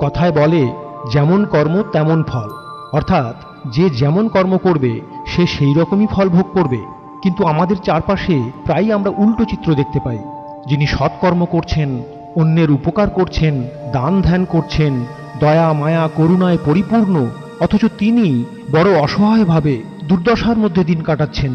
কথায় বলে যেমন কর্ম তেমন ফল, অর্থাৎ যে যেমন কর্ম করবে সে সেই রকমই ফল ভোগ করবে। কিন্তু আমাদের চারপাশে প্রায়ই আমরা উল্টো চিত্র দেখতে পাই। যিনি সৎকর্ম করছেন, অন্যের উপকার করছেন, দান ধ্যান করছেন, দয়া মায়া করুণায় পরিপূর্ণ, অথচ তিনি বড় অসহায়ভাবে দুর্দশার মধ্যে দিন কাটাচ্ছেন।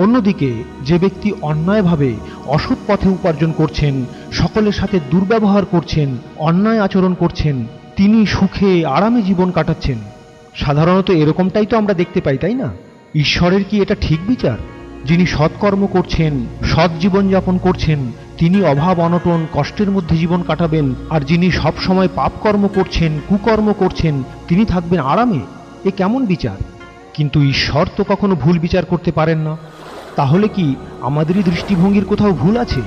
অন্যদিকে যে ব্যক্তি অন্যায়ভাবে অসৎ পথে উপার্জন করছেন, সকলের সাথে দুর্ব্যবহার করছেন, অন্যায় আচরণ করছেন, তিনি সুখে আরামে জীবন কাটাচ্ছেন। সাধারণত এরকমটাই তো আমরা দেখতে পাই, তাই না? ঈশ্বরের কি এটা ঠিক বিচার? যিনি সৎকর্ম করছেন, সৎ জীবনযাপন করছেন, তিনি অভাব অনটন কষ্টের মধ্যে জীবন কাটাবেন, আর যিনি সব সময় পাপকর্ম করছেন, কুকর্ম করছেন, তিনি থাকবেন আরামে। এ কেমন বিচার? কিন্তু ঈশ্বর তো কখনো ভুল বিচার করতে পারেন না। তাহলে কি আমাদেরই দৃষ্টিভঙ্গির কোথাও ভুল আছে?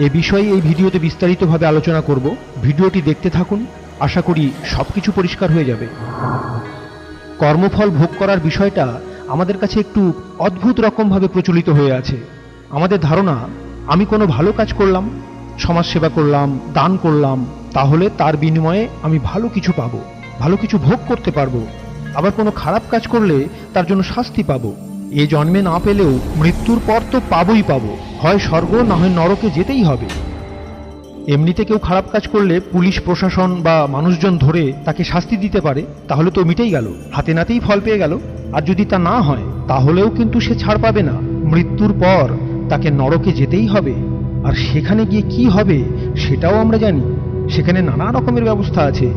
এ বিষয়ে এই ভিডিওতে বিস্তারিতভাবে আলোচনা করব। ভিডিওটি দেখতে থাকুন, আশা করি সবকিছু পরিষ্কার হয়ে যাবে। কর্মফল ভোগ করার বিষয়টা আমাদের কাছে একটু অদ্ভুত রকমভাবে প্রচলিত হয়ে আছে। আমাদের ধারণা, আমি কোনো ভালো কাজ করলাম, সমাজসেবা করলাম, দান করলাম, তাহলে তার বিনিময়ে আমি ভালো কিছু পাবো, ভালো কিছু ভোগ করতে পারবো। আবার কোনো খারাপ কাজ করলে তার জন্য শাস্তি পাবো। এ জন্মে না পেলেও মৃত্যুর পর তো পাবোই পাবো, হয় স্বর্গ না হয় নরকে যেতেই হবে। এমনিতে কেউ খারাপ কাজ করলে পুলিশ প্রশাসন বা মানুষজন ধরে তাকে শাস্তি দিতে পারে, তাহলে তো মিটেই গেল, হাতে নাতেই ফল পেয়ে গেল। আর যদি তা না হয় তাহলেও কিন্তু সে ছাড় পাবে না, মৃত্যুর পর তাকে নরকে যেতেই হবে। আর সেখানে গিয়ে কি হবে সেটাও আমরা জানি। সেখানে নানা রকমের ব্যবস্থা আছে।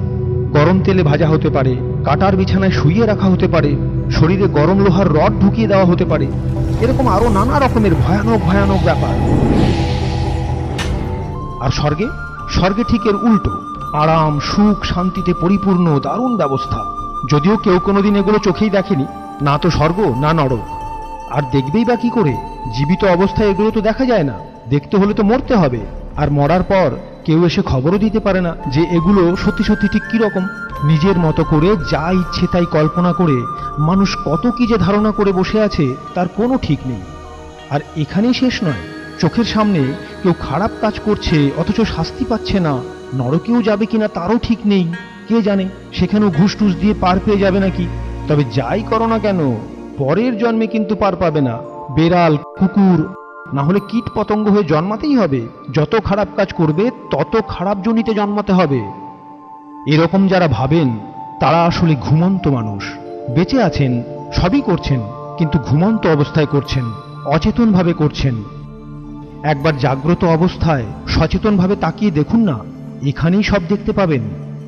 গরম তেলে ভাজা হতে পারে, কাটার বিছানায় শুইয়ে রাখা হতে পারে, শরীরে গরম লোহার রড ঢুকিয়ে দেওয়া হতে পারে, এরকম আরো নানা রকমের ভয়ানক ভয়ানক ব্যাপার। আর স্বর্গে? স্বর্গে ঠিক এর উল্টো, আরাম সুখ শান্তিতে পরিপূর্ণ দারুণ ব্যবস্থা। যদিও কেউ কোনোদিন এগুলো চোখেই দেখেনি, না তো স্বর্গ না নরক। আর দেখবেই বা কি করে? জীবিত অবস্থায় এগুলো তো দেখা যায় না। দেখতে হলে তো মরতে হবে, আর মরার পর কেউ এসে খবরও দিতে পারে না যে এগুলো সত্যি সত্যি ঠিক কি রকম। নিজের মতো করে যা ইচ্ছে তাই কল্পনা করে মানুষ কত কি যে ধারণা করে বসে আছে তার কোনো ঠিক নেই। আর এখানেই শেষ নয়, চোখের সামনে কেউ খারাপ কাজ করছে অথচ শাস্তি পাচ্ছে না, নরকেও যাবে কিনা তারও ঠিক নেই। কে জানে সেখানেও ঘুষ টুস দিয়ে পার পেয়ে যাবে নাকি। তবে যাই করো না কেন, পরের জন্মে কিন্তু পার পাবে না। বেড়াল, কুকুর না হলে কীট পতঙ্গ হয়ে জন্মাতেই হবে। যত খারাপ কাজ করবে তত খারাপ জনিতে জন্মাতে হবে। এরকম যারা ভাবেন তারা আসলে ঘুমন্ত মানুষ। বেঁচে আছেন, সবই করছেন, কিন্তু ঘুমন্ত অবস্থায় করছেন, অচেতনভাবে করছেন। একবার জাগ্রত অবস্থায় সচেতনভাবে তাকিয়ে দেখুন না, এখানেই সব দেখতে পাবেন।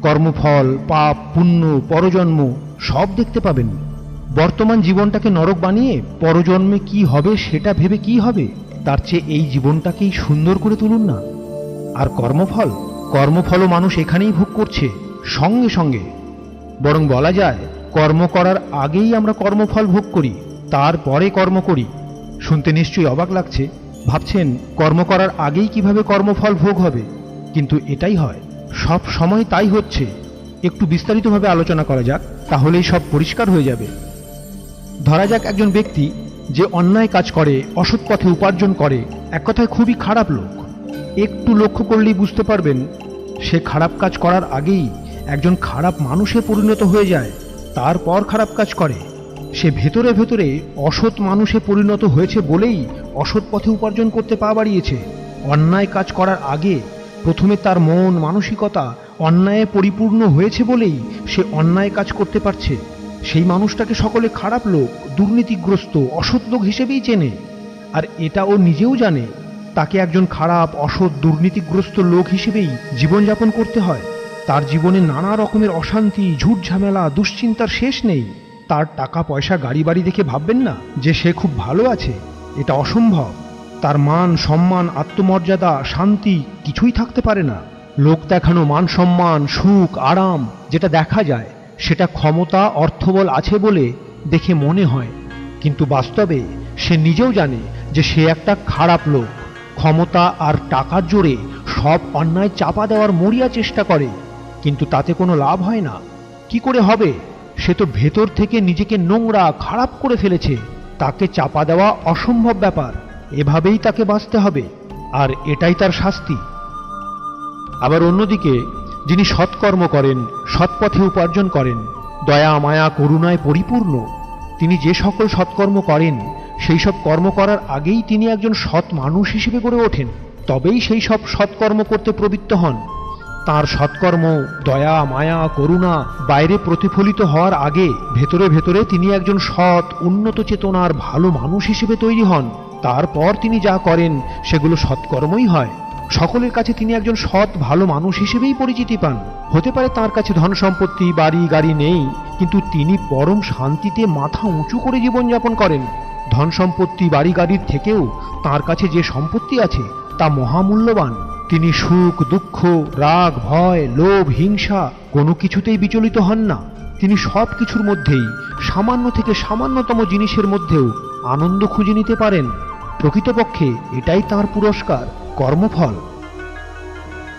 কর্মফল, পাপ পুণ্য, পরজন্ম সব দেখতে পাবেন। বর্তমান জীবনটাকে নরক বানিয়ে পরজন্মে কি হবে সেটা ভেবে কি হবে? তার চেয়ে এই জীবনটাকেই সুন্দর করে তুলুন না। আর কর্মফল? কর্মফলও মানুষ এখানেই ভোগ করছে সঙ্গে সঙ্গে। বরং বলা যায়, কর্ম করার আগেই আমরা কর্মফল ভোগ করি, তারপরে কর্ম করি। শুনতে নিশ্চয়ই অবাক লাগছে, ভাবছেন কর্ম করার আগেই কিভাবে কর্মফল ভোগ হবে? কিন্তু এটাই হয়, সব সময় তাই হচ্ছে। একটু বিস্তারিতভাবে আলোচনা করা যাক, তাহলেই সব পরিষ্কার হয়ে যাবে। ধরা যাক একজন ব্যক্তি যে অন্যায় কাজ করে, অসৎ পথে উপার্জন করে, এক কথায় খুবই খারাপ লোক। একটু লক্ষ্য করলেই বুঝতে পারবেন সে খারাপ কাজ করার আগেই একজন খারাপ মানুষে পরিণত হয়ে যায়, তারপর খারাপ কাজ করে। সে ভেতরে ভেতরে অসৎ মানুষে পরিণত হয়েছে বলেই অসৎ পথে উপার্জন করতে পা বাড়িয়েছে। অন্যায় কাজ করার আগে প্রথমে তার মন মানসিকতা অন্যায়ে পরিপূর্ণ হয়েছে বলেই সে অন্যায় কাজ করতে পারছে। সেই মানুষটাকে সকলে খারাপ লোক, দুর্নীতিগ্রস্ত, অসৎ লোক হিসেবেই চেনে। আর এটা ও নিজেও জানে তাকে একজন খারাপ, অসৎ, দুর্নীতিগ্রস্ত লোক হিসেবেই জীবনযাপন করতে হয়। তার জীবনে নানা রকমের অশান্তি, ঝুট ঝামেলা, দুশ্চিন্তার শেষ নেই। তার টাকা পয়সা গাড়ি বাড়ি দেখে ভাববেন না যে সে খুব ভালো আছে, এটা অসম্ভব। তার মান সম্মান, আত্মমর্যাদা, শান্তি কিছুই থাকতে পারে না। লোক দেখানো মান সম্মান, সুখ আরাম যেটা দেখা যায় সেটা ক্ষমতা অর্থবল আছে বলে দেখে মনে হয়, কিন্তু বাস্তবে সে নিজেও জানে যে সে একটা খারাপ লোক। ক্ষমতা আর টাকার জোরে সব অন্যায় চাপা দেওয়ার মরিয়া চেষ্টা করে, কিন্তু তাতে কোনো লাভ হয় না। কি করে হবে? সে তো ভেতর থেকে নিজেকে নোংরা খারাপ করে ফেলেছে। তাকে চাপা দেওয়া অসম্ভব ব্যাপার। এভাবেই তাকে বাঁচতে হবে, আর এটাই তার শাস্তি। আবার অন্যদিকে যিনি সৎকর্ম করেন, সৎপথে উপার্জন করেন, দয়া মায়া করুণায় পরিপূর্ণ। তিনি যে সকল সৎকর্ম করেন সেই সব কর্ম করার আগেই তিনি একজন সৎ মানুষ হিসেবে গড়ে ওঠেন, তবেই সেই সব সৎকর্ম করতে প্রবৃত্ত হন। তার সৎকর্ম, দয়া মায়া করুণা বাইরে প্রতিফলিত হওয়ার আগে ভেতরে ভেতরে তিনি একজন সৎ উন্নত চেতনার ভালো মানুষ হিসেবে তৈরি হন। তারপর তিনি যা করেন সেগুলো সৎকর্মই হয়। সকলের কাছে তিনি একজন সৎ ভালো মানুষ হিসেবেই পরিচিতি পান। হতে পারে তার কাছে ধন সম্পত্তি বাড়ি গাড়ি নেই, কিন্তু তিনি পরম শান্তিতে মাথা উঁচু করে জীবনযাপন করেন। ধন সম্পত্তি বাড়ি গাড়ির থেকেও তার কাছে যে সম্পত্তি আছে তা মহামূল্যবান। তিনি সুখ দুঃখ রাগ ভয় লোভ হিংসা কোনো কিছুতেই বিচলিত হন না। তিনি সব কিছুর মধ্যেই সামান্য থেকে সামান্যতম জিনিসের মধ্যেও আনন্দ খুঁজে নিতে পারেন। প্রকৃতপক্ষে এটাই তার পুরস্কার, কর্মফল।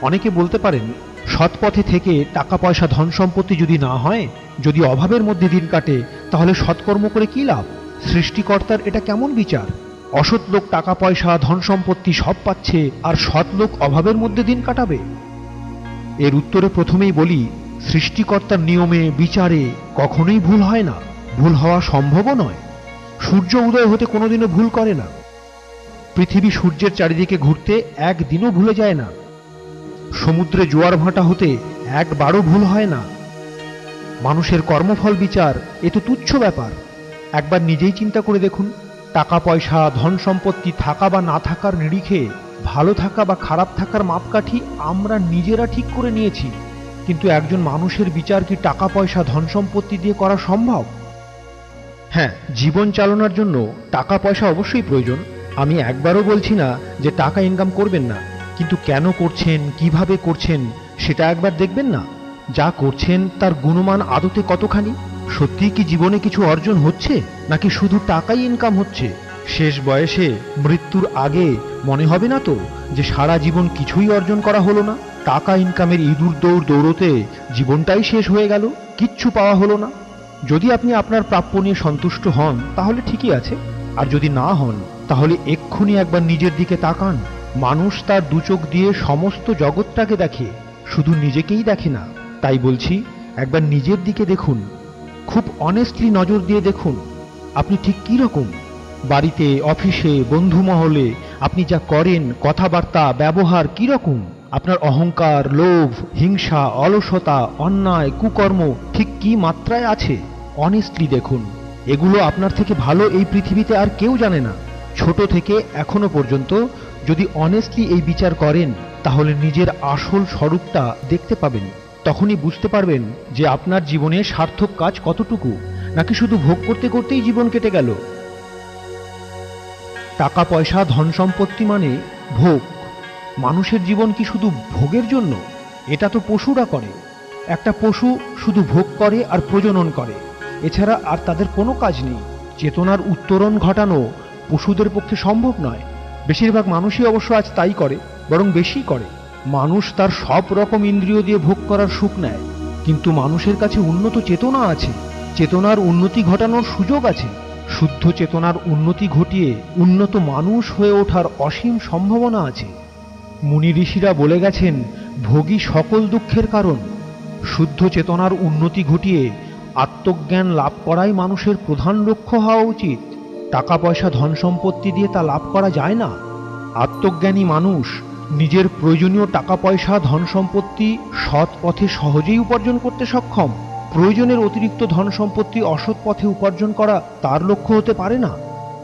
অনেকে বলতে পারেন, সৎ পথে থেকে টাকা পয়সা ধন সম্পত্তি যদি না হয়, যদি অভাবের মধ্যে দিন কাটে, তাহলে সৎকর্ম করে কি লাভ? সৃষ্টিকর্তার এটা কেমন বিচার? অসৎ লোক টাকা পয়সা ধন সম্পত্তি সব পাচ্ছে, আর সৎ লোক অভাবের মধ্যে দিন কাটাবে? এর উত্তরে প্রথমেই বলি, সৃষ্টিকর্তার নিয়মে বিচারে কখনোই ভুল হয় না, ভুল হওয়া সম্ভবও নয়। সূর্য উদয় হতে কোনোদিনও ভুল করে না। পৃথিবী সূর্যের চারিদিকে ঘুরতে একদিনও ভুলে যায় না। সমুদ্রে জোয়ার ভাটা হতে একবারও ভুল হয় না। মানুষের কর্মফল বিচার এ তো তুচ্ছ ব্যাপার। একবার নিজেই চিন্তা করে দেখুন, টাকা পয়সা ধন সম্পত্তি থাকা বা না থাকার নিরিখে ভালো থাকা বা খারাপ থাকার মাপকাঠি আমরা নিজেরা ঠিক করে নিয়েছি, কিন্তু একজন মানুষের বিচার কি টাকা পয়সা ধন সম্পত্তি দিয়ে করা সম্ভব? হ্যাঁ, জীবন চালানোর জন্য টাকা পয়সা অবশ্যই প্রয়োজন। আমি একবারও বলছি না যে টাকা ইনকাম করবেন না, কিন্তু কেন করছেন, কিভাবে করছেন সেটা একবার দেখবেন না। যা করছেন তার গুণমান আদতে কতখানি? সত্যিই কি জীবনে কিছু অর্জন হচ্ছে, নাকি শুধু টাকাই ইনকাম হচ্ছে? শেষ বয়সে মৃত্যুর আগে মনে হবে না তো যে সারা জীবন কিছুই অর্জন করা হলো না? টাকা ইনকামের ইঁদুর দৌড় দৌড়তে জীবনটাই শেষ হয়ে গেল, কিচ্ছু পাওয়া হলো না। যদি আপনি আপনার প্রাপ্য নিয়ে সন্তুষ্ট হন তাহলে ঠিকই আছে, আর যদি না হন তাহলে এক্ষুনি একবার নিজের দিকে তাকান। মানুষ তার দুচোখ দিয়ে সমস্ত জগৎটাকে দেখে, শুধু নিজেকেই দেখে না। তাই বলছি, একবার নিজের দিকে দেখুন, খুব অনেস্টলি নজর দিয়ে দেখুন আপনি ঠিক কী রকম। বাড়িতে অফিসে বন্ধু মহলে আপনি যা করেন, কথাবার্তা ব্যবহার কী রকম? আপনার অহংকার লোভ হিংসা অলসতা অন্যায় কুকর্ম ঠিক কী মাত্রায় আছে? অনেস্টলি দেখুন। এগুলো আপনার থেকে ভালো এই পৃথিবীতে আর কেউ জানে না। ছোট থেকে এখনো পর্যন্ত যদি অনেস্টলি এই বিচার করেন, তাহলে নিজের আসল স্বরূপটা দেখতে পাবেন। তখনই বুঝতে পারবেন যে আপনার জীবনে সার্থক কাজ কতটুকু, নাকি শুধু ভোগ করতে করতেই জীবন কেটে গেল। টাকা পয়সা ধন সম্পত্তি মানে ভোগ। মানুষের জীবন কি শুধু ভোগের জন্য? এটা তো পশুরা করে। একটা পশু শুধু ভোগ করে আর প্রজনন করে, এছাড়া আর তাদের কোনো কাজ নেই। চেতনার উত্তরণ ঘটানো পশুদের পক্ষে সম্ভব নয়। বেশিরভাগ মানুষই অবশ্য আজ তাই করে, বরং বেশি করে। মানুষ তার সব রকম ইন্দ্রিয় দিয়ে ভোগ করার সুখ নেয়, কিন্তু মানুষের কাছে উন্নত চেতনা আছে, চেতনার উন্নতি ঘটানোর সুযোগ আছে। শুদ্ধ চেতনার উন্নতি ঘটিয়ে উন্নত মানুষ হয়ে ওঠার অসীম সম্ভাবনা আছে। মুনি ঋষিরা বলে গেছেন, ভোগী সকল দুঃখের কারণ। শুদ্ধ চেতনার উন্নতি ঘটিয়ে আত্মজ্ঞান লাভ করাই মানুষের প্রধান লক্ষ্য হওয়া উচিত। টাকা পয়সা ধন সম্পত্তি দিয়ে তা লাভ করা যায় না। আত্মজ্ঞানী মানুষ নিজের প্রয়োজনীয় টাকা পয়সা ধন সম্পত্তি সৎ পথে সহজেই উপার্জন করতে সক্ষম। প্রয়োজনের অতিরিক্ত ধন সম্পত্তি অসৎ পথে উপার্জন করা তার লক্ষ্য হতে পারে না।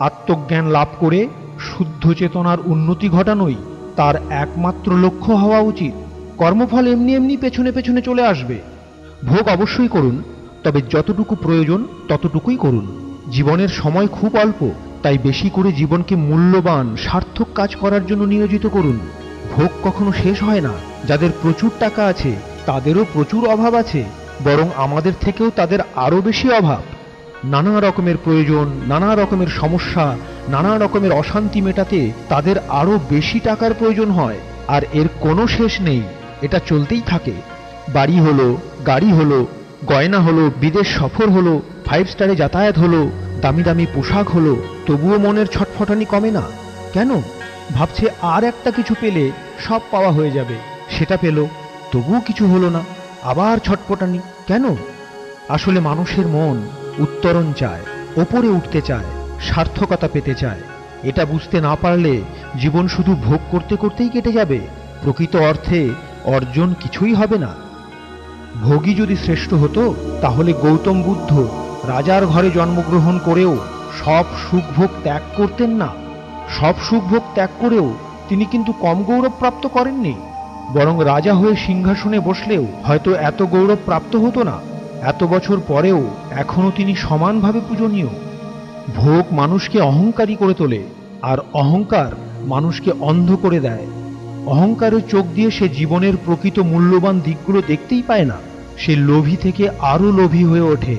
আত্মজ্ঞান লাভ করে শুদ্ধ চেতনার উন্নতি ঘটানোই তার একমাত্র লক্ষ্য হওয়া উচিত। কর্মফল এমনি এমনি পেছনে পেছনে চলে আসবে। ভোগ অবশ্যই করুন, তবে যতটুকু প্রয়োজন ততটুকুই করুন। জীবনের সময় খুব অল্প, তাই বেশি করে জীবনকে মূল্যবান সার্থক কাজ করার জন্য নিয়োজিত করুন। ভোগ কখনো শেষ হয় না। যাদের প্রচুর টাকা আছে তাদেরও প্রচুর অভাব আছে, বরং আমাদের থেকেও তাদের আরও বেশি অভাব। নানা রকমের প্রয়োজন, নানা রকমের সমস্যা, নানা রকমের অশান্তি মেটাতে তাদের আরও বেশি টাকার প্রয়োজন হয়, আর এর কোনো শেষ নেই। এটা চলতেই থাকে। বাড়ি হলো, গাড়ি হলো, গয়না হলো, বিদেশ সফর হলো, 5 স্টারে যাতায়াত হলো, দামি দামি পোশাক হলো, তবুও মনের ছটফটানি কমে না। কেন? ভাবছে আর একটা কিছু পেলে সব পাওয়া হয়ে যাবে। সেটা পেল, তবুও কিছু হলো না, আবার ছটপটানি কেন? আসলে মানুষের মন উত্তরণ চায়, ওপরে উঠতে চায়, সার্থকতা পেতে চায়। এটা বুঝতে না পারলে জীবন শুধু ভোগ করতে করতেই কেটে যাবে, প্রকৃত অর্থে অর্জন কিছুই হবে না। ভোগী যদি শ্রেষ্ঠ হতো তাহলে গৌতম বুদ্ধ রাজার ঘরে জন্মগ্রহণ করেও সব সুখভোগ ত্যাগ করতেন না। সব সুখভোগ ত্যাগ করেও তিনি কিন্তু কম গৌরব প্রাপ্ত করেননি, বরং রাজা হয়ে সিংহাসনে বসলেও হয়তো এত গৌরব প্রাপ্ত হতো না। এত বছর পরেও এখনো তিনি সমানভাবে পূজনীয়। ভোগ মানুষকে অহংকারী করে তোলে, আর অহংকার মানুষকে অন্ধ করে দেয়। অহংকারের চোখ দিয়ে সে জীবনের প্রকৃত মূল্যবান দিকগুলো দেখতেই পায় না। সে লোভী থেকে আরো লোভী হয়ে ওঠে।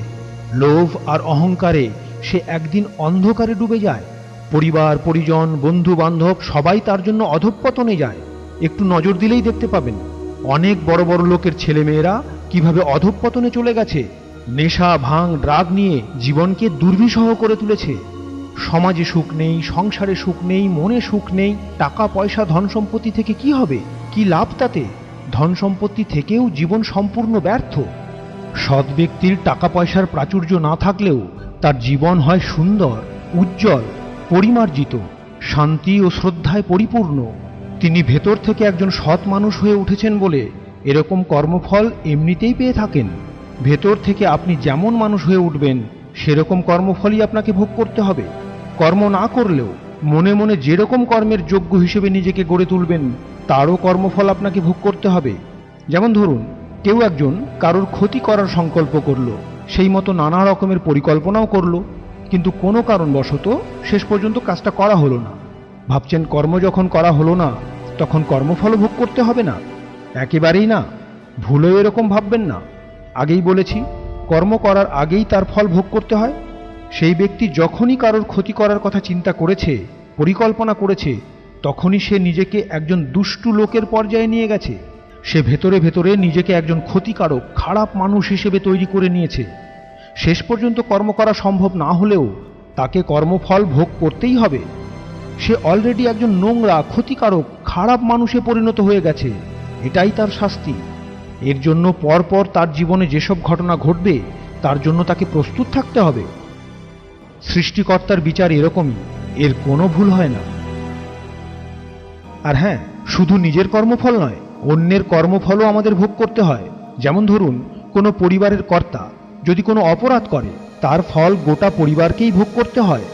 লোভ আর অহংকারে সে একদিন অন্ধকারে ডুবে যায়। পরিবার, পরিজন, বন্ধু বান্ধব সবাই তার জন্য অধঃপতনে যায়। একটু নজর দিলেই দেখতে পাবেন অনেক বড় বড় লোকের ছেলেমেয়েরা কিভাবে অধঃপতনে চলে গেছে। নেশা, ভাঙ, ড্রাগ নিয়ে জীবনকে দুর্বিষহ করে তুলেছে। সমাজে সুখ নেই, সংসারে সুখ নেই, মনে সুখ নেই। টাকা পয়সা ধন সম্পত্তি থেকে কি হবে? কি লাভ তাতে? ধন সম্পত্তি থেকেও জীবন সম্পূর্ণ ব্যর্থ। সৎ ব্যক্তির টাকা পয়সার প্রাচুর্য না থাকলেও তার জীবন হয় সুন্দর, উজ্জ্বল, পরিমার্জিত, শান্তি ও শ্রদ্ধায় পরিপূর্ণ। তিনি ভেতর থেকে একজন সৎ মানুষ হয়ে উঠেছেন বলে এরকম কর্মফল এমনিতেই পেয়ে থাকেন। ভেতর থেকে আপনি যেমন মানুষ হয়ে উঠবেন সেরকম কর্মফলই আপনাকে ভোগ করতে হবে। কর্ম না করলেও মনে মনে যেরকম কর্মের যোগ্য হিসেবে নিজেকে গড়ে তুলবেন তারও কর্মফল আপনাকে ভোগ করতে হবে। যেমন ধরুন, কেউ একজন কারোর ক্ষতি করার সংকল্প করলো, সেই মতো নানা রকমের পরিকল্পনাও করলো, কিন্তু কোনো কারণবশত শেষ পর্যন্ত কাজটা করা হলো না। ভাবছেন কর্ম যখন করা হলো না তখন কর্মফল ভোগ করতে হবে না? একেবারেই না, ভুলেও এরকম ভাববেন না। আগেই বলেছি, কর্ম করার আগেই তার ফল ভোগ করতে হয়। সেই ব্যক্তি যখনই কারোর ক্ষতি করার কথা চিন্তা করেছে, পরিকল্পনা করেছে, তখনই সে নিজেকে একজন দুষ্টু লোকের পর্যায়ে নিয়ে গেছে। সে ভেতরে ভেতরে নিজেকে একজন ক্ষতিকারক, খারাপ মানুষ হিসেবে তৈরি করে নিয়েছে। শেষ পর্যন্ত কর্ম করা সম্ভব না হলেও তাকে কর্মফল ভোগ করতেই হবে। সে অলরেডি একজন নোংরা, ক্ষতিকারক, খারাপ মানুষে পরিণত হয়ে গেছে। এটাই তার শাস্তি। এর জন্য পরপর তার জীবনে যেসব ঘটনা ঘটবে তার জন্য তাকে প্রস্তুত থাকতে হবে। সৃষ্টিকর্তার বিচার এরকমই, এর কোনো ভুল হয় না। আর হ্যাঁ, শুধু নিজের কর্মফল নয়, অন্যের কর্মফলও আমাদের ভোগ করতে হয়। যেমন ধরুন, কোনো পরিবারের কর্তা যদি কোনো অপরাধ করে তার ফল গোটা পরিবারকেই ভোগ করতে হয়।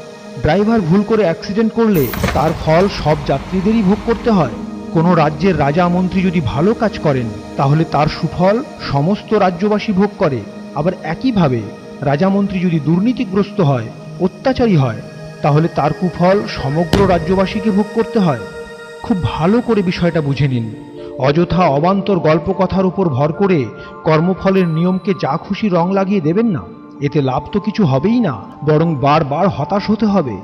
ড্রাইভার ভুল করে অ্যাক্সিডেন্ট করলে তার ফল সব যাত্রীদেরই ভোগ করতে হয়। কোনো রাজ্যের রাজা মন্ত্রী যদি ভালো কাজ করেন তাহলে তার সুফল সমস্ত রাজ্যবাসী ভোগ করে। আবার একইভাবে রাজা মন্ত্রী যদি দুর্নীতিগ্রস্ত হয়, অত্যাচারী হয়, তাহলে তার কুফল সমগ্র রাজ্যবাসীকে ভোগ করতে হয়। খুব ভালো করে বিষয়টা বুঝে নিন। অযথা অবান্তর গল্প কথার উপর ভর করে কর্মফলের নিয়মকে যা খুশি রং লাগিয়ে দেবেন না। এতে লাভ তো কিছু হবেই না, বরং বারবার হতাশ হতে হবে।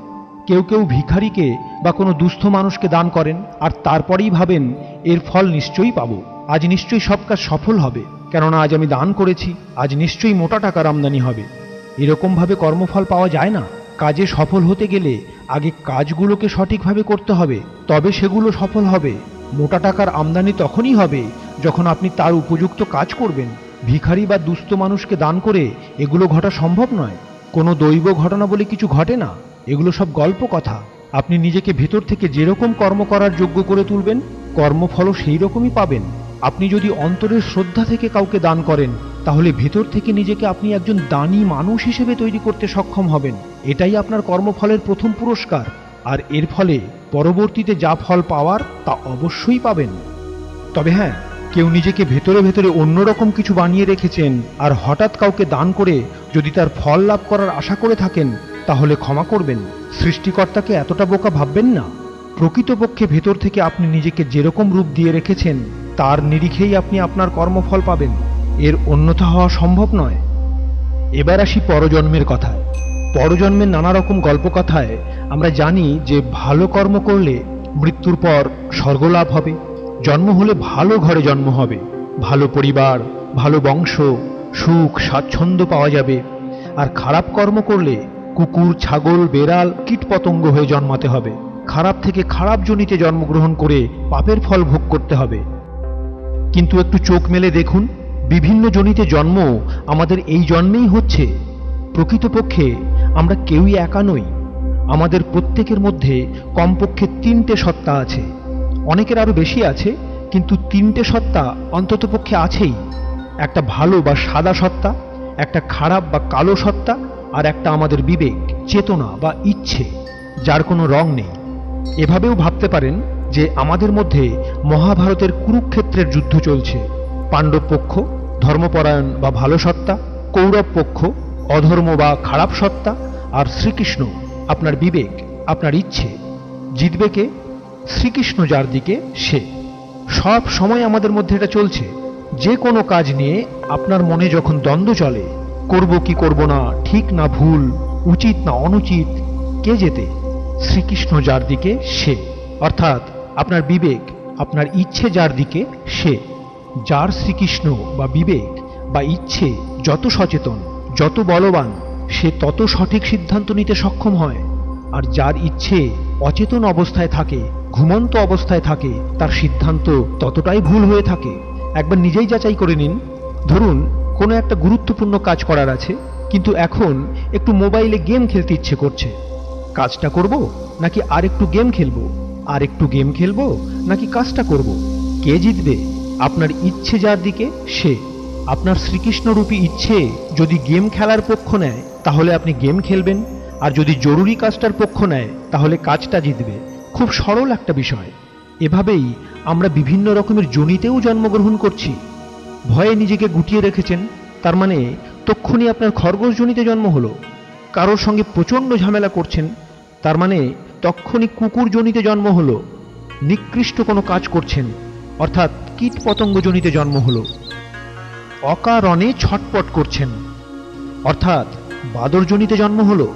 কেউ কেউ ভিখারিকে বা কোনো দুস্থ মানুষকে দান করেন আর তারপরেই ভাবেন এর ফল নিশ্চয়ই পাবো, আজ নিশ্চয়ই সব কাজ সফল হবে, কেননা আজ আমি দান করেছি, আজ নিশ্চয়ই মোটা টাকার আমদানি হবে। এরকমভাবে কর্মফল পাওয়া যায় না। কাজে সফল হতে গেলে আগে কাজগুলোকে সঠিকভাবে করতে হবে, তবে সেগুলো সফল হবে। মোটা টাকার আমদানি তখনই হবে যখন আপনি তার উপযুক্ত কাজ করবেন। ভিখারি বা দুস্থ মানুষকে দান করে এগুলো ঘটা সম্ভব নয়। কোনো দৈব ঘটনা বলে কিছু ঘটে না, এগুলো সব গল্প কথা। আপনি নিজেকে ভেতর থেকে যেরকম কর্ম করার যোগ্য করে তুলবেন, কর্মফলও সেই রকমই পাবেন। আপনি যদি অন্তরের শ্রদ্ধা থেকে কাউকে দান করেন তাহলে ভেতর থেকে নিজেকে আপনি একজন দানী মানুষ হিসেবে তৈরি করতে সক্ষম হবেন। এটাই আপনার কর্মফলের প্রথম পুরস্কার। আর এর ফলে পরবর্তীতে যা ফল পাওয়ার তা অবশ্যই পাবেন। তবে হ্যাঁ, কেউ নিজেকে ভেতরে ভেতরে অন্যরকম কিছু বানিয়ে রেখেছেন আর হঠাৎ কাউকে দান করে যদি তার ফল লাভ করার আশা করে থাকেন তাহলে ক্ষমা করবেন। সৃষ্টিকর্তাকে এতটা বোকা ভাববেন না। প্রকৃতপক্ষে ভেতর থেকে আপনি নিজেকে যেরকম রূপ দিয়ে রেখেছেন তার নিরিখেই আপনি আপনার কর্মফল পাবেন, এর অন্যথা হওয়া সম্ভব নয়। এবার আসি পরজন্মের কথায়। পরজন্মের নানা রকম গল্পকথায় আমরা জানি যে ভালো কর্ম করলে মৃত্যুর পর স্বর্গলাভ হবে, জন্ম হলে ভালো ঘরে জন্ম হবে, ভালো পরিবার, ভালো বংশ, সুখ স্বাচ্ছন্দ্য পাওয়া যাবে। আর খারাপ কর্ম করলে কুকুর, ছাগল, বেড়াল, কীটপতঙ্গ হয়ে জন্মাতে হবে, খারাপ থেকে খারাপ জনিতে জন্মগ্রহণ করে পাপের ফল ভোগ করতে হবে। কিন্তু একটু চোখ মেলে দেখুন, বিভিন্ন জনিতে জন্ম আমাদের এই জন্মেই হচ্ছে। প্রকৃতপক্ষে আমরা কেউই একা নই। আমাদের প্রত্যেকের মধ্যে কমপক্ষে 3টে সত্তা আছে। অনেকের আরো বেশি আছে, কিন্তু 3টে সত্তা অন্ততপক্ষে আছেই। একটা ভালো বা সাদা সত্তা, একটা খারাপ বা কালো সত্তা, আর একটা আমাদের বিবেক, চেতনা বা ইচ্ছে, যার কোনো রং নেই। এভাবেও ভাবতে পারেন যে আমাদের মধ্যে মহাভারতের কুরুক্ষেত্রের যুদ্ধ চলছে। পাণ্ডব পক্ষ ধর্মপরায়ণ বা ভালো সত্তা, কৌরব পক্ষ অধর্ম বা খারাপ সত্তা, আর শ্রীকৃষ্ণ আপনার বিবেক, আপনার ইচ্ছে। জিতবে কে? শ্রীকৃষ্ণ যার দিকে সে। সব সময় আমাদের মধ্যে এটা চলছে। যে কোনো কাজ নিয়ে আপনার মনে যখন দ্বন্দ্ব চলে, করব কি করব না, ঠিক না ভুল, উচিত না অনুচিত, কে জেতে? শ্রীকৃষ্ণ যার দিকে সে, অর্থাৎ আপনার বিবেক, আপনার ইচ্ছে যার দিকে সে। যার শ্রীকৃষ্ণ বা বিবেক বা ইচ্ছে যত সচেতন, যত বলবান, সে তত সঠিক সিদ্ধান্ত নিতে সক্ষম হয়। আর যার ইচ্ছে অচেতন অবস্থায় থাকে, ঘুমন্ত অবস্থায় থাকে, তার সিদ্ধান্ত ততটাই ভুল হয়ে থাকে। একবার নিজেই যাচাই করে নিন। ধরুন কোনো একটা গুরুত্বপূর্ণ কাজ করার আছে, কিন্তু এখন একটু মোবাইলে গেম খেলতে ইচ্ছে করছে। কাজটা করব নাকি আর একটু গেম খেলবো? আর একটু গেম খেলবো নাকি কাজটা করব? কে জিতবে? আপনার ইচ্ছে যার দিকে সে। আপনার শ্রীকৃষ্ণরূপী ইচ্ছে যদি গেম খেলার পক্ষ নেয়, তাহলে আপনি গেম খেলবেন, আর যদি জরুরি কাজটার পক্ষ নেয়, তাহলে কাজটা জিতবে। খুব সরল একটা বিষয়। এভাবেই আমরা বিভিন্ন রকমের জনিতেও জন্মগ্রহণ করছি। ভয়ে নিজেকে গুটিয়ে রেখেছেন, তার মানে তক্ষুনি আপনার খরগোশ জনিতে জন্ম হলো। কারোর সঙ্গে প্রচণ্ড ঝামেলা করছেন, তার মানে তক্ষুনি কুকুর জনিতে জন্ম হলো। নিকৃষ্ট কোনো কাজ করছেন, অর্থাৎ কীট পতঙ্গ জনিতে জন্ম হলো। অকারণে ছটপট করছেন, অর্থাৎ বাদর জনিতে জন্ম হলো।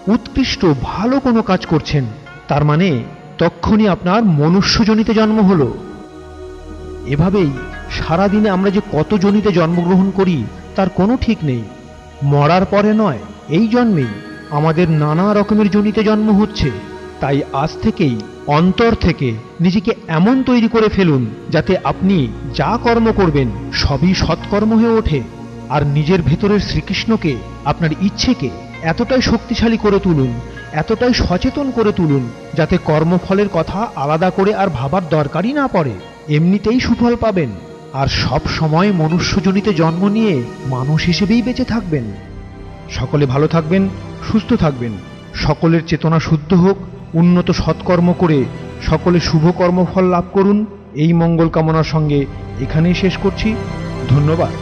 উৎকৃষ্ট ভালো কোনো কাজ করছেন, তার মানে তক্ষুনি আপনার মনুষ্যজনিতে জন্ম হলো। এভাবেই সারাদিনে আমরা যে কত জনিতে জন্মগ্রহণ করি তার কোনো ঠিক নেই। মরার পরে নয়, এই জন্মেই আমাদের নানা রকমের জনিতে জন্ম হচ্ছে। তাই আজ থেকেই অন্তর থেকে নিজেকে এমন তৈরি করে ফেলুন যাতে আপনি যা কর্ম করবেন সবই সৎকর্ম হয়ে ওঠে। আর নিজের ভেতরের শ্রীকৃষ্ণকে, আপনার ইচ্ছেকে এতটাই শক্তিশালী করে তুলুন, এতটাই সচেতন করে তুলুন, যাতে কর্মফলের কথা আলাদা করে আর ভাবার দরকারই না পড়ে। এমনিতেই সুফল পাবেন, আর সব সময় মনুষ্যজনিতে জন্ম নিয়ে মানুষ হিসেবেই বেঁচে থাকবেন। সকলে ভালো থাকবেন, সুস্থ থাকবেন। সকলের চেতনা শুদ্ধ হোক, উন্নত সৎকর্ম করে সকলে শুভ কর্মফল লাভ করুন। এই মঙ্গল কামনার সঙ্গে এখানেই শেষ করছি। ধন্যবাদ।